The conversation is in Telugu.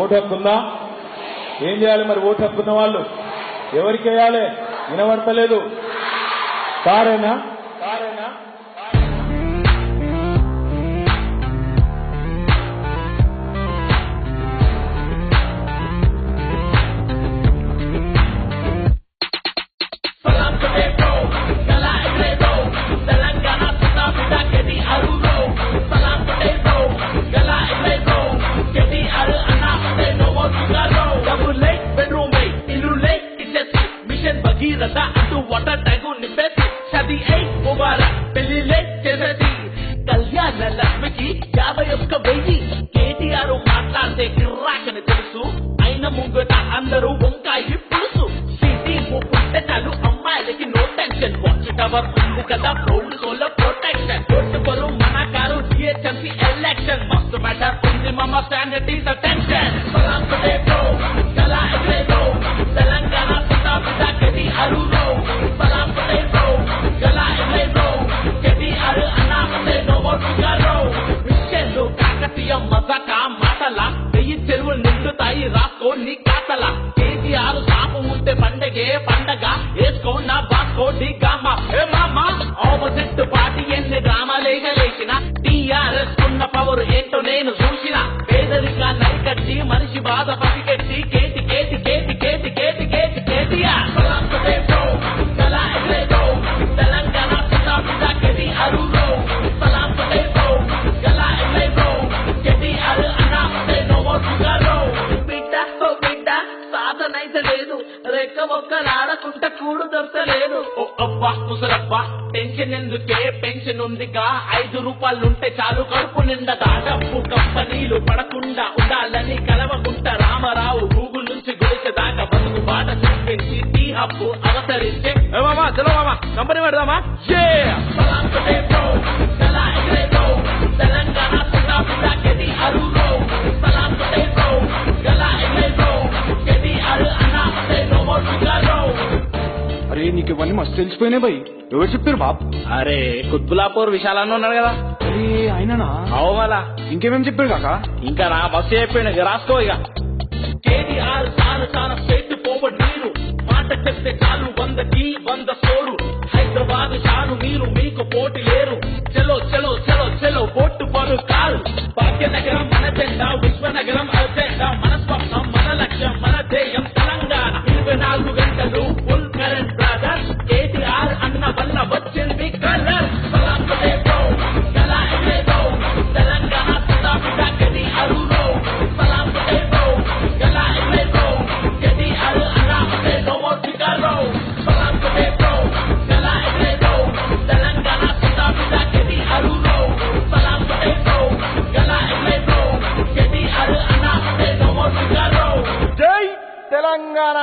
ఓటు హక్కుందా? ఏం చేయాలి మరి? ఓటు హక్కున్న వాళ్ళు ఎవరికి వేయాలి? వినబడతలేదు. కారేనా? కళ్యాణ లక్ష్మికి 51,000 కేటీఆర్ మాట్లాడితే గిర్రాకని తెలుసు. అయిన ముంగట అందరూ వంకాయ పులుసు. సిటీ పుట్టే చాలు అమ్మాయిలకి నో టెన్షన్. వాచ్ టవర్ ఉంది కదా రోడ్డు సోలో ప్రొటెక్షన్. కొట్టుకోరు మన కారు జిహెచ్ఎంసీ ఎలక్షన్. మస్తు మ్యాటర్ ఉంది మమ్మ standard is attention. Telangana KTR మజాక మాటల 1000 చెరువులు నిండుతాయి రాసుకో నీ కాతల. కేసీఆర్ సాపు ఉంటే పండగే పండగ వేసుకో నా బాస్కో డి గామా. మామా ఆపోజిట్ పార్టీ ఎన్ని డ్రామాలేగలేసిన టీఆర్ఎస్ ఉన్న పవర్ ఏంటో నేను చూసిన. పేదరికా నరికట్టి మనిషి బాధ పసికెట్టి కేటి కేటి కేటి కేటి కేటి కేటి కేటీఆర్ తెలంగాణ కేటీఆర్ లేదు. రెక్క మొక్కలాడకుంట కూడు దొరకలేదు. ఓ అబ్బా ముసరబ్బా టెన్షన్ ఎందుకే? పెన్షన్ ఉందిగా 5 రూపాయలుంటే చాలు కడుపు నిండగా. డబ్బు కంపెనీలు పడకుండా ఉండాలని కలవకుంట రామారావు గూగుల్ నుంచి గుడిచేదాకా బతుకు బాట చూపించి టీ హబ్బు అవతరిస్తే కంపెనీ పెడదామా? తెలంగాణ అరే నీకు ఇవన్నీ మస్తు తెలిసిపోయినాయి భయ్. ఎవరు చెప్పారు బాబ్? అరే కుత్బులాపూర్ విశాలన్న ఉన్నాడు కదా. అరే ఆయననా? అవు మళ్ళా ఇంకేమేం చెప్పారు కాక? ఇంకా నా బస్సు చెప్పాడు రాసుకో. ఇక కేటీఆర్ చాలా స్టేట్ పోవడ్ మీరు మాట చెప్తే చాలు 100కి 100 స్కోరు. హైదరాబాద్ షాను మీరు మీకు పోటీ లేరు. చలో చలో చలో చలో ఓటు పరు కారు. భాగ్యనగరం మన జెండా విశ్వనగరం అజెండా. మన స్వప్నం మన లక్ష్యం మన ధ్యేయం తెలంగాణ. 24 గంటలు ఫుల్ కరెంట్ బ్రదర్. కేటీఆర్ అన్న వల్ల వచ్చింది కలర్. తెలంగాణ కేటీఆర్ జై తెలంగాణ.